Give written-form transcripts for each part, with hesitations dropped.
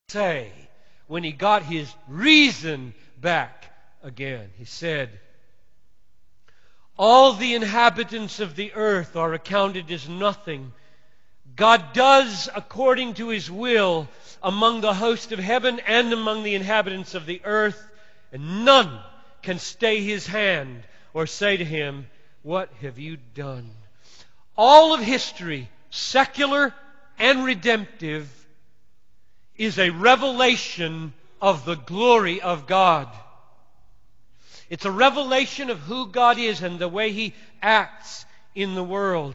say when he got his reason back again? He said, all the inhabitants of the earth are accounted as nothing. God does according to His will among the host of heaven and among the inhabitants of the earth, and none can stay His hand or say to Him, what have you done? All of history, secular and redemptive, is a revelation of the glory of God. It's a revelation of who God is and the way He acts in the world.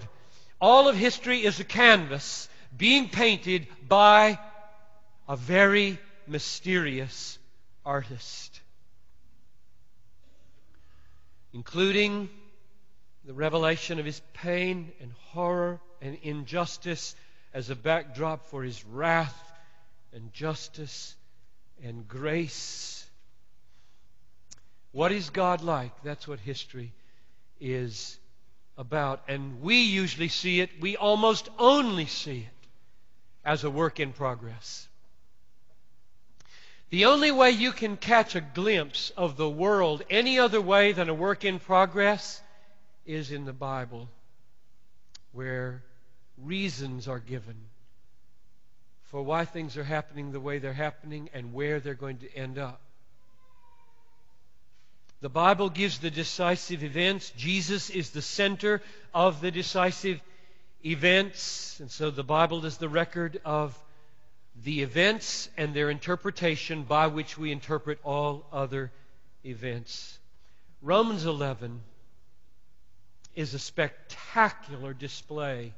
All of history is a canvas being painted by a very mysterious artist, including the revelation of His pain and horror and injustice as a backdrop for His wrath and justice and grace. What is God like? That's what history is about. And we usually see it, we almost only see it as a work in progress. The only way you can catch a glimpse of the world any other way than a work in progress is in the Bible, where reasons are given for why things are happening the way they're happening and where they're going to end up. The Bible gives the decisive events. Jesus is the center of the decisive events. And so the Bible is the record of the events and their interpretation by which we interpret all other events. Romans 11 is a spectacular display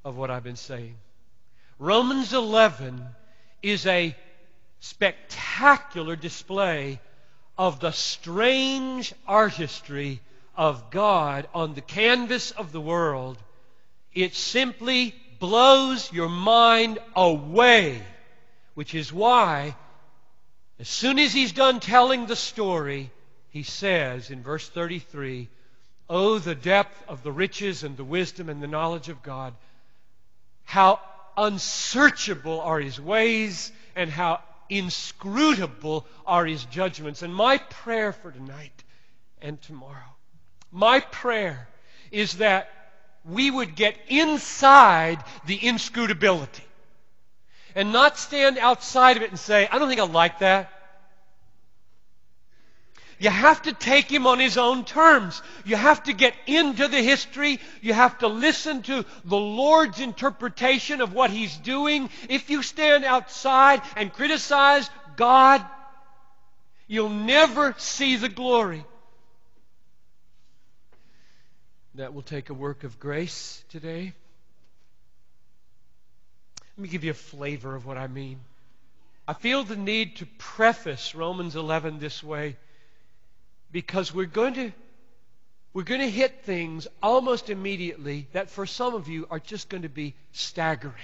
of what I've been saying. Romans 11 is a spectacular display of the strange artistry of God on the canvas of the world. It simply blows your mind away, which is why, as soon as He's done telling the story, He says in verse 33, "Oh, the depth of the riches and the wisdom and the knowledge of God! How unsearchable are His ways, and how inscrutable are His judgments." And my prayer for tonight and tomorrow, my prayer is that we would get inside the inscrutability and not stand outside of it and say, I don't think I like that. You have to take Him on His own terms. You have to get into the history. You have to listen to the Lord's interpretation of what He's doing. If you stand outside and criticize God, you'll never see the glory. That will take a work of grace today. Let me give you a flavor of what I mean. I feel the need to preface Romans 11 this way, because we're going to hit things almost immediately that for some of you are just going to be staggering.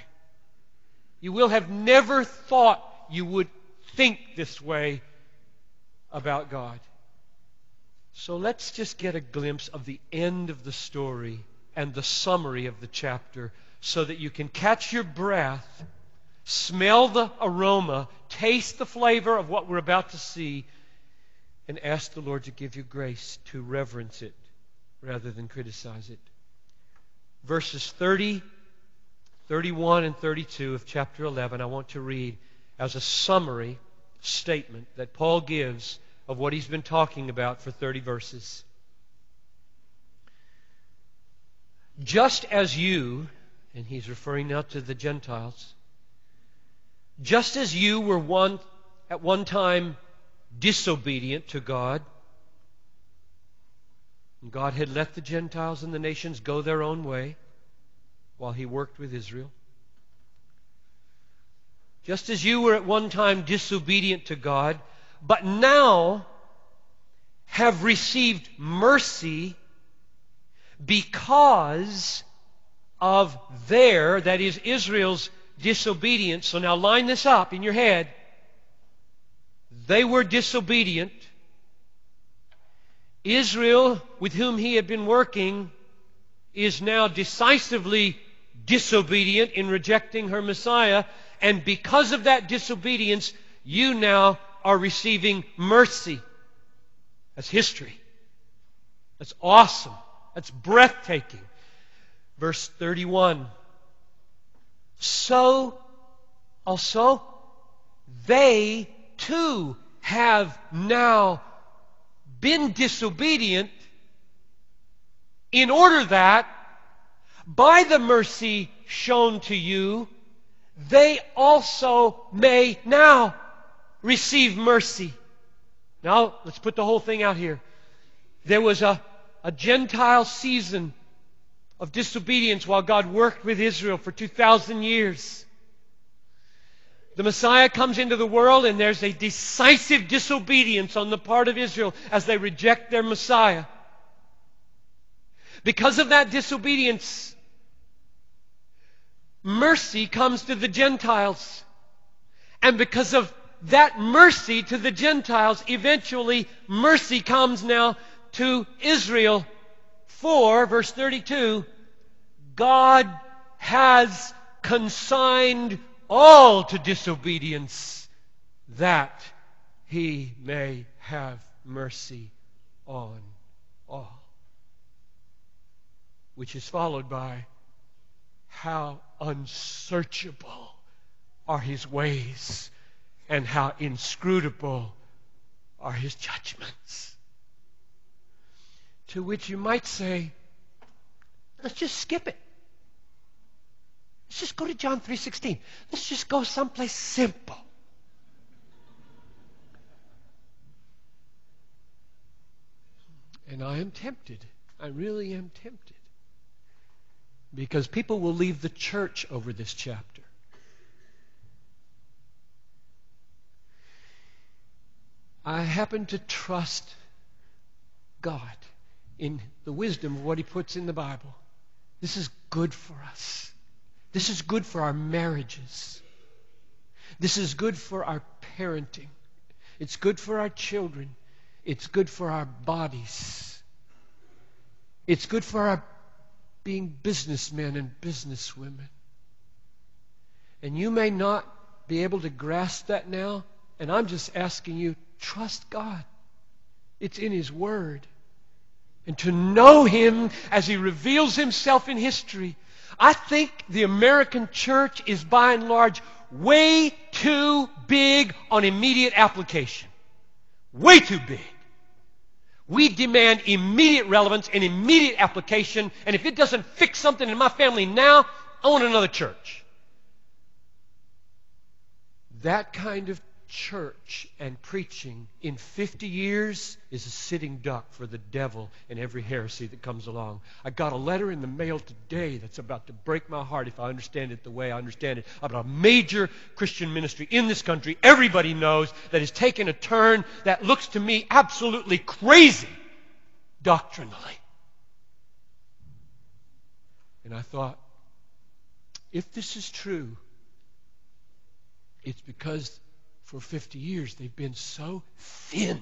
You will have never thought you would think this way about God. So let's just get a glimpse of the end of the story and the summary of the chapter so that you can catch your breath, smell the aroma, taste the flavor of what we're about to see, and ask the Lord to give you grace to reverence it rather than criticize it. Verses 30, 31, and 32 of chapter 11 I want to read as a summary statement that Paul gives of what he's been talking about for 30 verses. Just as you, and he's referring now to the Gentiles, just as you were at one time disobedient to God, and God had let the Gentiles and the nations go their own way while He worked with Israel. Just as you were at one time disobedient to God, but now have received mercy because of that is Israel's disobedience. So now line this up in your head. They were disobedient. Israel, with whom He had been working, is now decisively disobedient in rejecting her Messiah. And because of that disobedience, you now are receiving mercy. That's history. That's awesome. That's breathtaking. Verse 31. So also they too have now been disobedient, in order that by the mercy shown to you, they also may now receive mercy. Now, let's put the whole thing out here. There was a Gentile season of disobedience while God worked with Israel for 2,000 years. The Messiah comes into the world, and there's a decisive disobedience on the part of Israel as they reject their Messiah. Because of that disobedience, mercy comes to the Gentiles. And because of that mercy to the Gentiles, eventually mercy comes now to Israel. For, verse 32, God has consigned all to disobedience, that He may have mercy on all. Which is followed by, how unsearchable are His ways, and how inscrutable are His judgments. To which you might say, let's just skip it. Let's just go to John 3:16. Let's just go someplace simple. And I am tempted. I really am tempted. Because people will leave the church over this chapter. I happen to trust God in the wisdom of what He puts in the Bible. This is good for us. This is good for our marriages. This is good for our parenting. It's good for our children. It's good for our bodies. It's good for our being businessmen and businesswomen. And you may not be able to grasp that now, and I'm just asking you, trust God. It's in His Word. And to know Him as He reveals Himself in history. I think the American church is by and large way too big on immediate application. Way too big. We demand immediate relevance and immediate application, and if it doesn't fix something in my family now, I want another church. That kind of church and preaching in 50 years is a sitting duck for the devil and every heresy that comes along. I got a letter in the mail today that's about to break my heart if I understand it the way I understand it, about a major Christian ministry in this country everybody knows that has taken a turn that looks to me absolutely crazy doctrinally. And I thought, if this is true, it's because for 50 years they've been so thin